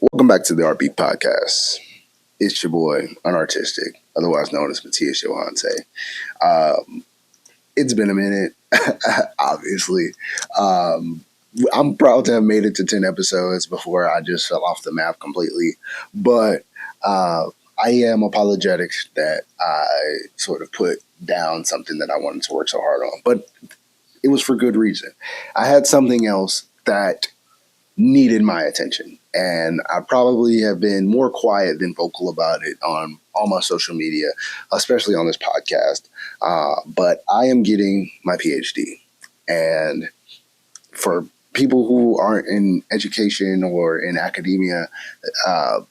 Welcome back to the RB Podcast. It's your boy, Unartistic, otherwise known as Matthias Johante. Um, it's been a minute, obviously. Um, I'm proud to have made it to 10 episodes before I just fell off the map completely. But uh, I am apologetic that I sort of put down something that I wanted to work so hard on. But it was for good reason. I had something else that needed my attention. And I probably have been more quiet than vocal about it on all my social media, especially on this podcast. But I am getting my PhD. And for people who aren't in education or in academia, uh,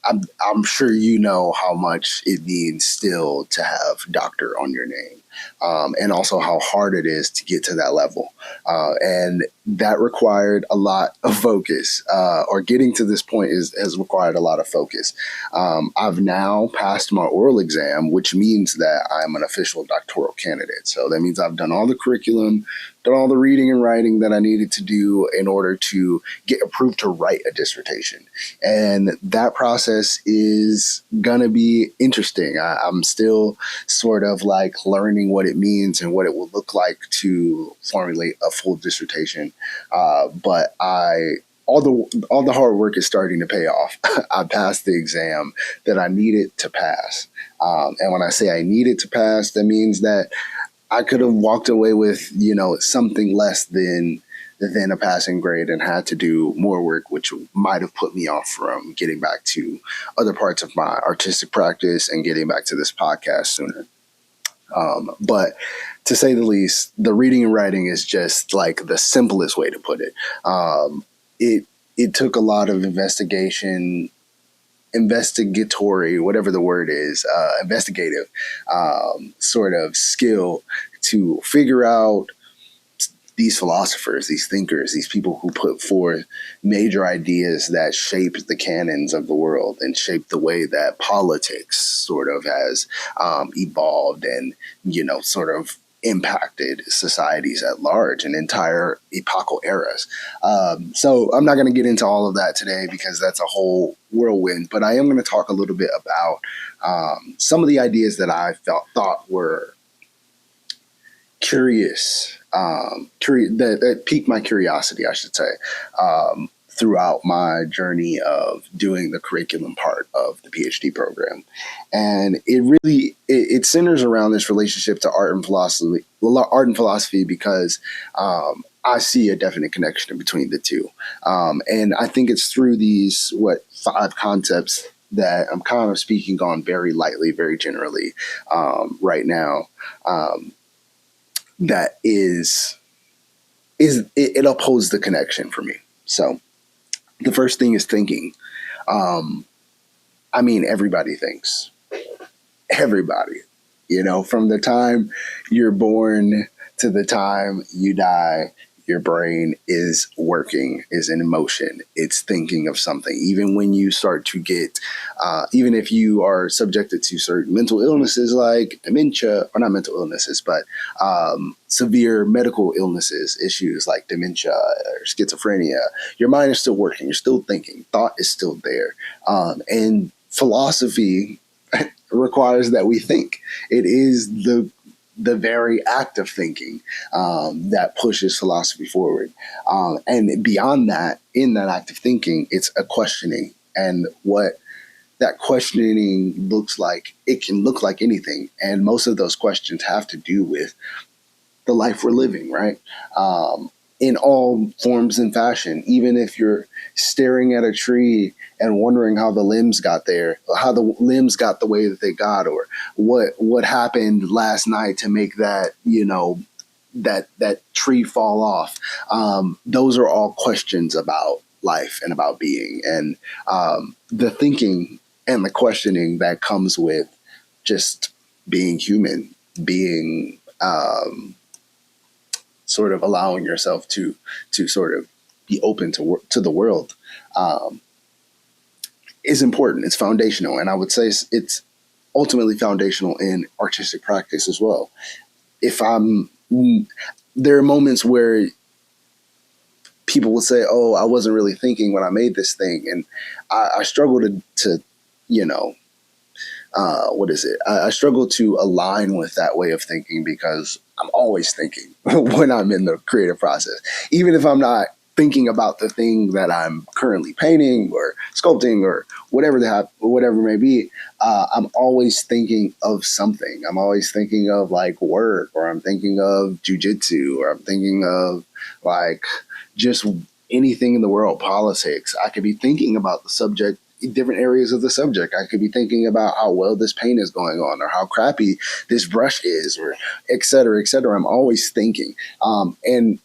I'm sure you know how much it means still to have doctor on your name, and also how hard it is to get to that level. And that required a lot of focus, or getting to this point has required a lot of focus. I've now passed my oral exam, which means that I'm an official doctoral candidate. So that means I've done all the curriculum, done all the reading and writing that I needed to do in order to get approved to write a dissertation. And that process is going to be interesting. I'm still sort of like learning what it means and what it will look like to formulate a full dissertation. But all the hard work is starting to pay off. I passed the exam that I needed to pass. And when I say I needed to pass, that means that I could have walked away with, something less than a passing grade and had to do more work, which might have put me off from getting back to other parts of my artistic practice and getting back to this podcast sooner. But to say the least, the reading and writing is just like the simplest way to put it. It took a lot of investigatory, whatever the word is, investigative sort of skill to figure out these philosophers, these thinkers, these people who put forth major ideas that shaped the canons of the world and shaped the way that politics sort of has evolved and, sort of impacted societies at large and entire epochal eras. So I'm not going to get into all of that today because that's a whole whirlwind, but I am going to talk a little bit about some of the ideas that I thought were curious, that piqued my curiosity, I should say, throughout my journey of doing the curriculum part of the PhD program. And it centers around this relationship to art and philosophy because I see a definite connection between the two. And I think it's through these, 5 concepts that I'm kind of speaking on very lightly, very generally right now. That it upholds the connection for me. So the first thing is thinking. Everybody thinks. Everybody, from the time you're born to the time you die, your brain is working, is in motion. It's thinking of something. Even when you start to get, even if you are subjected to certain mental illnesses like dementia, or not mental illnesses, but severe medical illnesses, issues like dementia or schizophrenia, your mind is still working. You're still thinking. Thought is still there. And philosophy requires that we think. It is the very act of thinking that pushes philosophy forward. And beyond that, in that act of thinking, it's a questioning. And what that questioning looks like, it can look like anything. And most of those questions have to do with the life we're living, right? In all forms and fashion, even if you're staring at a tree and wondering how the limbs got there, how the limbs got the way that they got, or what happened last night to make that, that tree fall off. Those are all questions about life and about being, and the thinking and the questioning that comes with just being human, being sort of allowing yourself to sort of be open to the world is important. It's foundational. And I would say it's ultimately foundational in artistic practice as well. There are moments where people will say, "Oh, I wasn't really thinking when I made this thing," and I struggle to you know, what is it? I struggle to align with that way of thinking because I'm always thinking when I'm in the creative process, even if I'm not thinking about the thing that I'm currently painting or sculpting or whatever it may be. I'm always thinking of something. I'm always thinking of like work, or I'm thinking of jujitsu, or I'm thinking of like just anything in the world, politics. I could be thinking about the subject, different areas of the subject. I could be thinking about how well this paint is going on, or how crappy this brush is, or et cetera, et cetera. I'm always thinking. And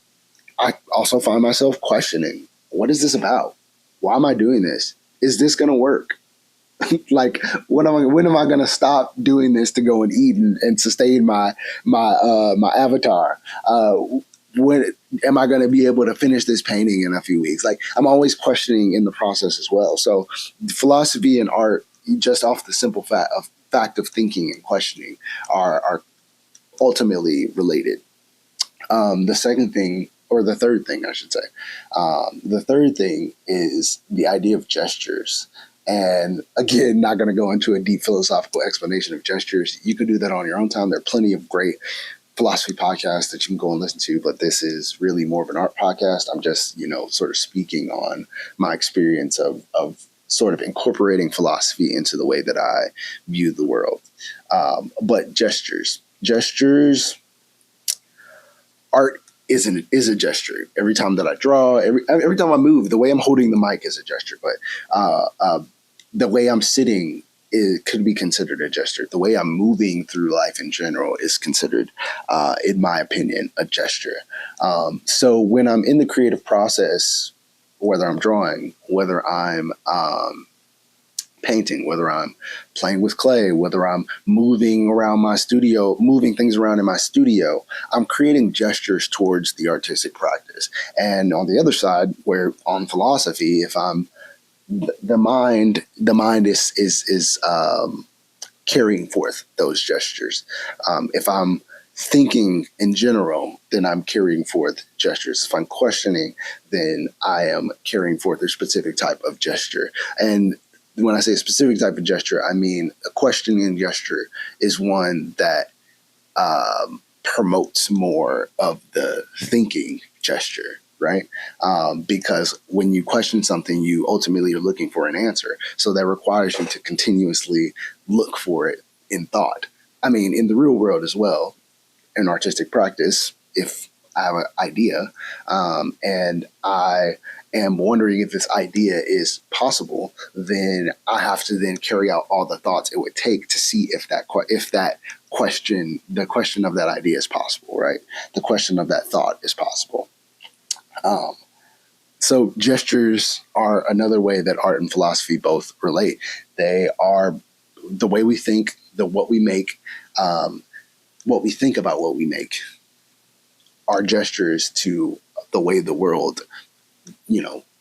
I also find myself questioning, what is this about? Why am I doing this? Is this going to work? Like, when am I going to stop doing this to go and eat and sustain my avatar? When am I going to be able to finish this painting in a few weeks? Like, I'm always questioning in the process as well. So philosophy and art, just off the simple fact of thinking and questioning, are ultimately related. The second thing, or the third thing, I should say, the third thing is the idea of gestures. And again, not going to go into a deep philosophical explanation of gestures. You could do that on your own time. There are plenty of great philosophy podcasts that you can go and listen to, but this is really more of an art podcast. I'm just, sort of speaking on my experience of sort of incorporating philosophy into the way that I view the world. But gestures, art is a gesture. Every time that I draw, every time I move, the way I'm holding the mic is a gesture. But the way I'm sitting, it could be considered a gesture. The way I'm moving through life in general is considered, in my opinion, a gesture. So when I'm in the creative process, whether I'm drawing, whether I'm painting, whether I'm playing with clay, whether I'm moving around my studio, moving things around in my studio, I'm creating gestures towards the artistic practice. And on the other side, where on philosophy, if I'm the mind is carrying forth those gestures. If I'm thinking in general, then I'm carrying forth gestures. If I'm questioning, then I am carrying forth a specific type of gesture. And when I say a specific type of gesture, I mean a questioning gesture is one that promotes more of the thinking gesture, right? Because when you question something, you ultimately are looking for an answer. So that requires you to continuously look for it in thought. I mean, in the real world as well, in artistic practice, if I have an idea and I am wondering if this idea is possible, then I have to then carry out all the thoughts it would take to see if the question of that idea is possible, right? The question of that thought is possible. So gestures are another way that art and philosophy both relate. They are the way we think, what we make, what we think about what we make, are gestures to the way the world,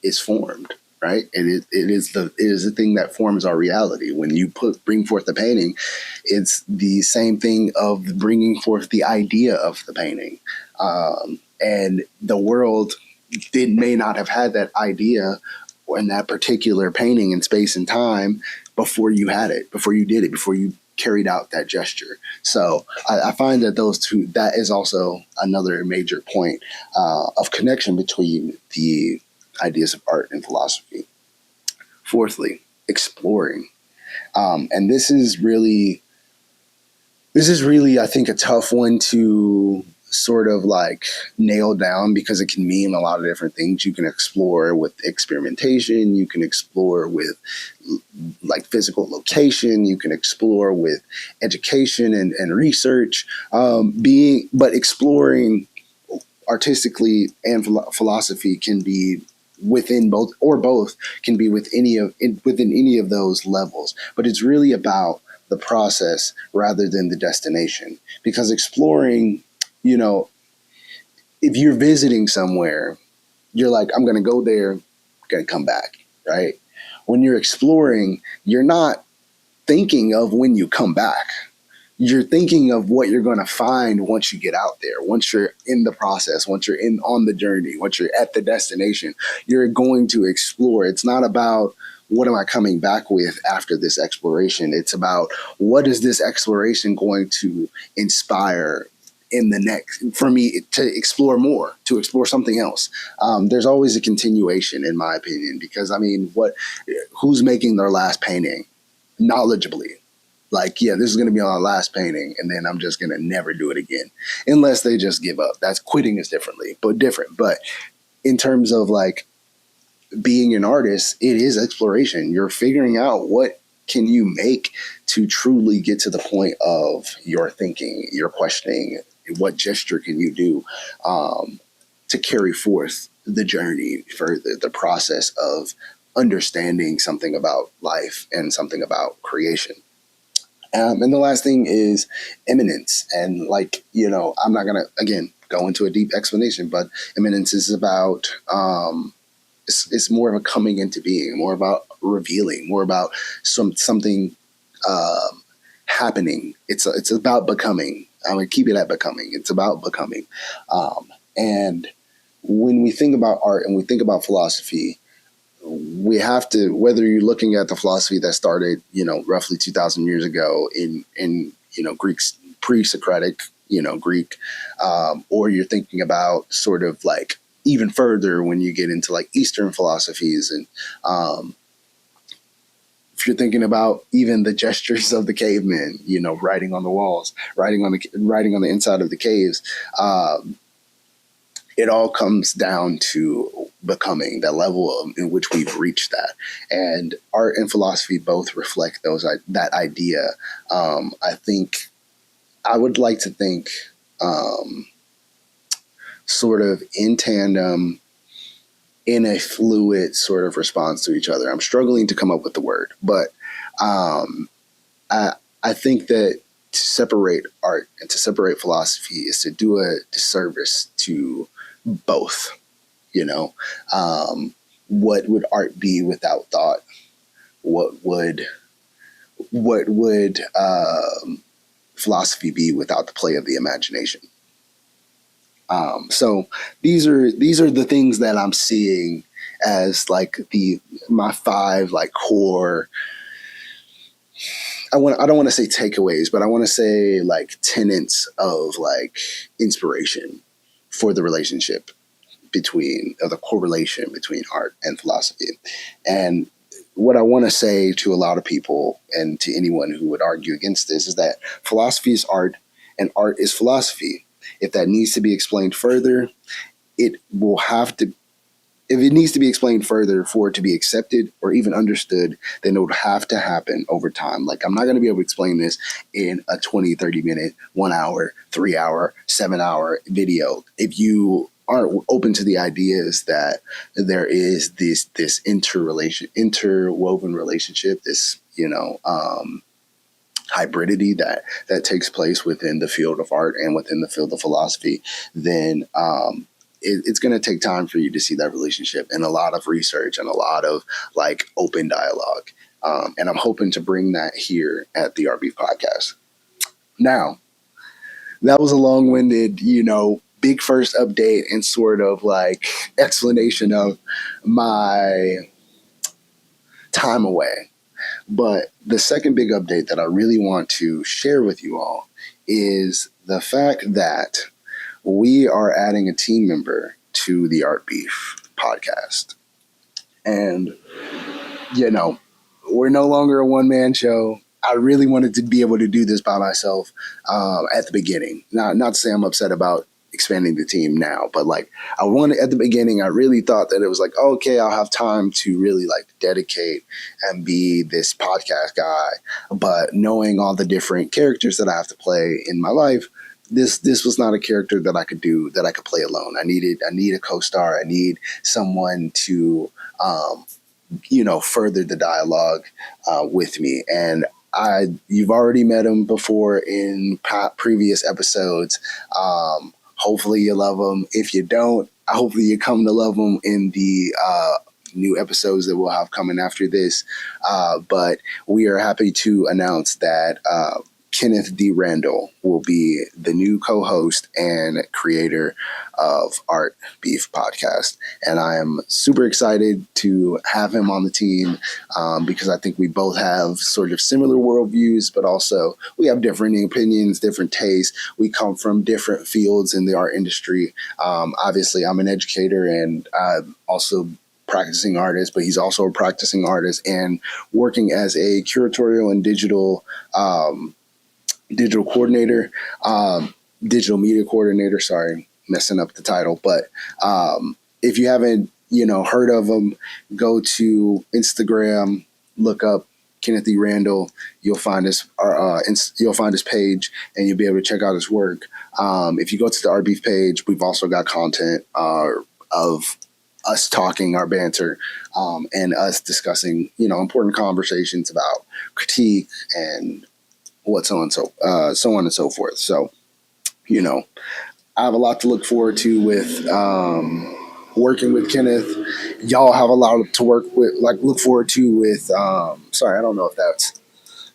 is formed, right? It is the thing that forms our reality. When you bring forth the painting, it's the same thing of bringing forth the idea of the painting, and the world may not have had that idea in that particular painting in space and time before you had it, before you did it, before you carried out that gesture. So I find that that is also another major point of connection between the ideas of art and philosophy. Fourthly, exploring. And this is really, I think, a tough one to sort of like nail down because it can mean a lot of different things. You can explore with experimentation. You can explore with like physical location. You can explore with education and research. But exploring artistically and philosophy can be within both, or both can be within any of those levels. But it's really about the process rather than the destination. Because exploring, if you're visiting somewhere, you're like, I'm going to go there, going to come back, right? When you're exploring, you're not thinking of when you come back. you're thinking of what you're going to find once you get out there, once you're in the process, once you're in on the journey, once you're at the destination, you're going to explore. It's not about what am I coming back with after this exploration. It's about what is this exploration going to inspire in the next for me to explore more, to explore something else. There's always a continuation, in my opinion, because I mean, who's making their last painting knowledgeably? Like, yeah, this is going to be our last painting, and then I'm just going to never do it again, unless they just give up. That's quitting is different. But in terms of like being an artist, it is exploration. You're figuring out what can you make to truly get to the point of your thinking, your questioning. What gesture can you do to carry forth the journey for the process of understanding something about life and something about creation? And the last thing is imminence. And like, I'm not going to, again, go into a deep explanation, but imminence is about, it's more of a coming into being, more about revealing, more about something happening. It's about becoming. I'm going to keep it at becoming. It's about becoming. And when we think about art and we think about philosophy, we have to, whether you're looking at the philosophy that started, roughly 2,000 years ago in Greek's pre-Socratic, Greek, or you're thinking about sort of like even further when you get into like Eastern philosophies, and if you're thinking about even the gestures of the cavemen, writing on the walls, writing on the inside of the caves, it all comes down to becoming, that level in which we've reached that. And art and philosophy both reflect that idea. I would like to think sort of in tandem, in a fluid sort of response to each other. I'm struggling to come up with the word, but I think that to separate art and to separate philosophy is to do a disservice to both. What would art be without thought? What would philosophy be without the play of the imagination? So these are the things that I'm seeing as like my 5 like core. I don't want to say takeaways, but I want to say like tenets of like inspiration for the relationship the correlation between art and philosophy. And what I want to say to a lot of people and to anyone who would argue against this is that philosophy is art and art is philosophy. If that needs to be explained further, it will have to. If it needs to be explained further for it to be accepted or even understood, then it would have to happen over time. Like, I'm not going to be able to explain this in a 20, 30 minute, 1 hour, 3 hour, 7 hour video. If you aren't open to the ideas that there is this interwoven relationship, this, hybridity that takes place within the field of art and within the field of philosophy, then it's going to take time for you to see that relationship and a lot of research and a lot of like open dialogue. And I'm hoping to bring that here at the RB podcast. Now, that was a long-winded, big first update and sort of like explanation of my time away. But the second big update that I really want to share with you all is the fact that we are adding a team member to the Art Beef podcast. And, we're no longer a one-man show. I really wanted to be able to do this by myself at the beginning. Not to say I'm upset about expanding the team now, but like I wanted at the beginning, I really thought that it was like, okay, I'll have time to really like dedicate and be this podcast guy. But knowing all the different characters that I have to play in my life, this was not a character that I could play alone. I need a co-star. I need someone to, further the dialogue with me. And you've already met him before in previous episodes. Hopefully you love him. If you don't, hopefully you come to love him in the new episodes that we'll have coming after this. But we are happy to announce that Kenneth D. Randall will be the new co-host and creator of Art Beef Podcast. And I am super excited to have him on the team because I think we both have sort of similar worldviews, but also we have different opinions, different tastes. We come from different fields in the art industry. Obviously, I'm an educator and also practicing artist, but he's also a practicing artist and working as a curatorial and digital coordinator, digital media coordinator. Sorry, messing up the title. But if you haven't, heard of him, go to Instagram, look up Kenneth E. Randall. You'll find you'll find his page, and you'll be able to check out his work. If you go to the Art Beef page, we've also got content of us talking, our banter, and us discussing, important conversations about critique and so on and so forth. So, I have a lot to look forward to with working with Kenneth. Y'all have a lot to look forward to with. Sorry, I don't know if that's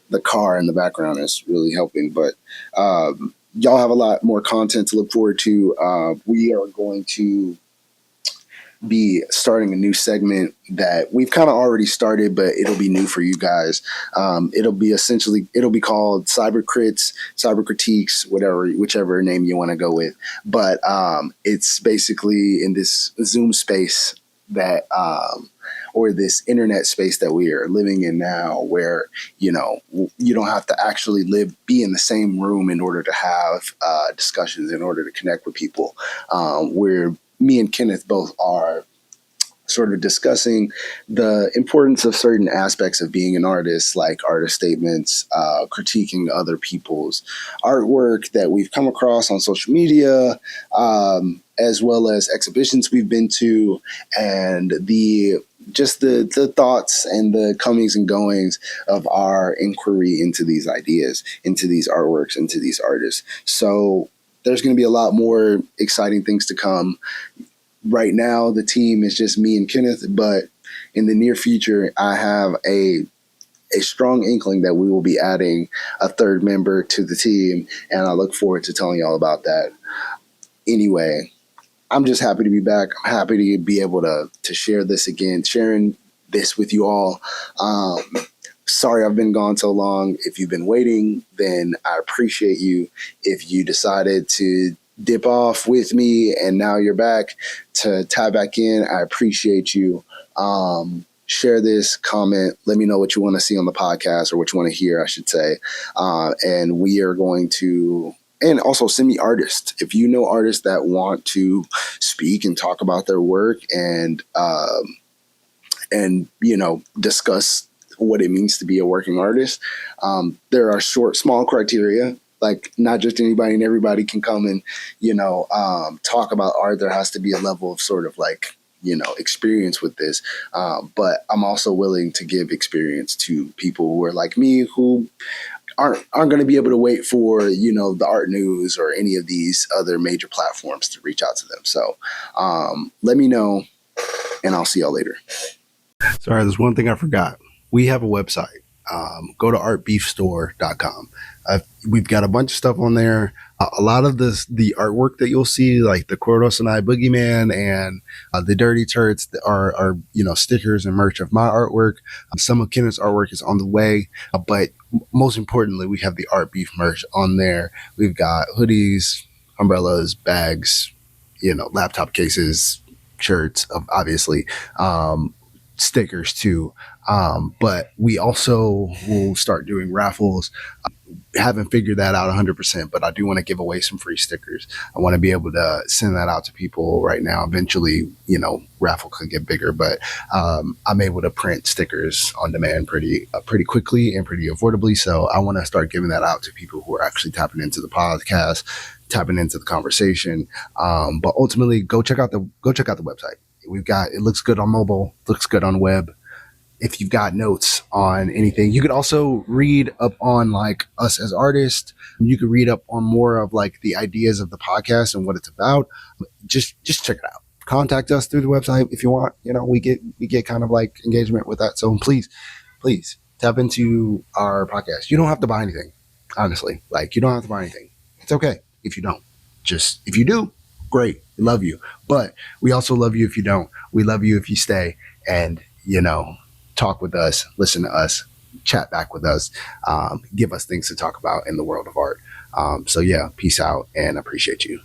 the car in the background is really helping, but y'all have a lot more content to look forward to. We are going to be starting a new segment that we've kind of already started, but it'll be new for you guys. It'll be called Cyber Crits, Cyber Critiques, whichever name you want to go with. But it's basically in this Zoom space that, or this internet space that we are living in now, where, you don't have to actually be in the same room in order to have discussions, in order to connect with people. Where me and Kenneth both are sort of discussing the importance of certain aspects of being an artist, like artist statements, critiquing other people's artwork that we've come across on social media, as well as exhibitions we've been to, and the thoughts and the comings and goings of our inquiry into these ideas, into these artworks, into these artists. So there's going to be a lot more exciting things to come. Right now, the team is just me and Kenneth, but in the near future, I have a strong inkling that we will be adding a third member to the team, and I look forward to telling y'all about that. Anyway, I'm just happy to be back. I'm happy to be able to share this again, sharing this with you all. Sorry I've been gone so long. If you've been waiting, then I appreciate you. If you decided to dip off with me and now you're back to tie back in, I appreciate you. Share this, comment, let me know what you want to see on the podcast, or what you want to hear, I should say. And we are going to, and also send me artists. If you know artists that want to speak and talk about their work and discuss what it means to be a working artist. There are small criteria, like not just anybody and everybody can come and, talk about art. There has to be a level of sort of experience with this. But I'm also willing to give experience to people who are like me, who aren't going to be able to wait for, the art news or any of these other major platforms to reach out to them. So let me know, and I'll see y'all later. Sorry, there's one thing I forgot. We have a website. Go to artbeefstore.com. We've got a bunch of stuff on there. A lot of the artwork that you'll see, like the Cordos and I Boogeyman and the Dirty Turds, are stickers and merch of my artwork. Some of Kenneth's artwork is on the way, but most importantly, we have the Art Beef merch on there. We've got hoodies, umbrellas, bags, laptop cases, shirts, obviously. Stickers too. But we also will start doing raffles. Haven't figured that out 100%, but I do want to give away some free stickers. I want to be able to send that out to people right now. Eventually, raffle could get bigger, but I'm able to print stickers on demand pretty quickly and pretty affordably. So I want to start giving that out to people who are actually tapping into the podcast, tapping into the conversation. But ultimately, go check out the website. It looks good on mobile, looks good on web. If you've got notes on anything, you could also read up on us as artists. You could read up on more of the ideas of the podcast and what it's about. Just check it out. Contact us through the website if you want. We get kind of engagement with that. So please tap into our podcast. You don't have to buy anything. Honestly, like, you don't have to buy anything. It's okay if you don't. Just if you do, great. We love you. But we also love you if you don't. We love you if you stay and, talk with us, listen to us, chat back with us, give us things to talk about in the world of art. So yeah, peace out and appreciate you.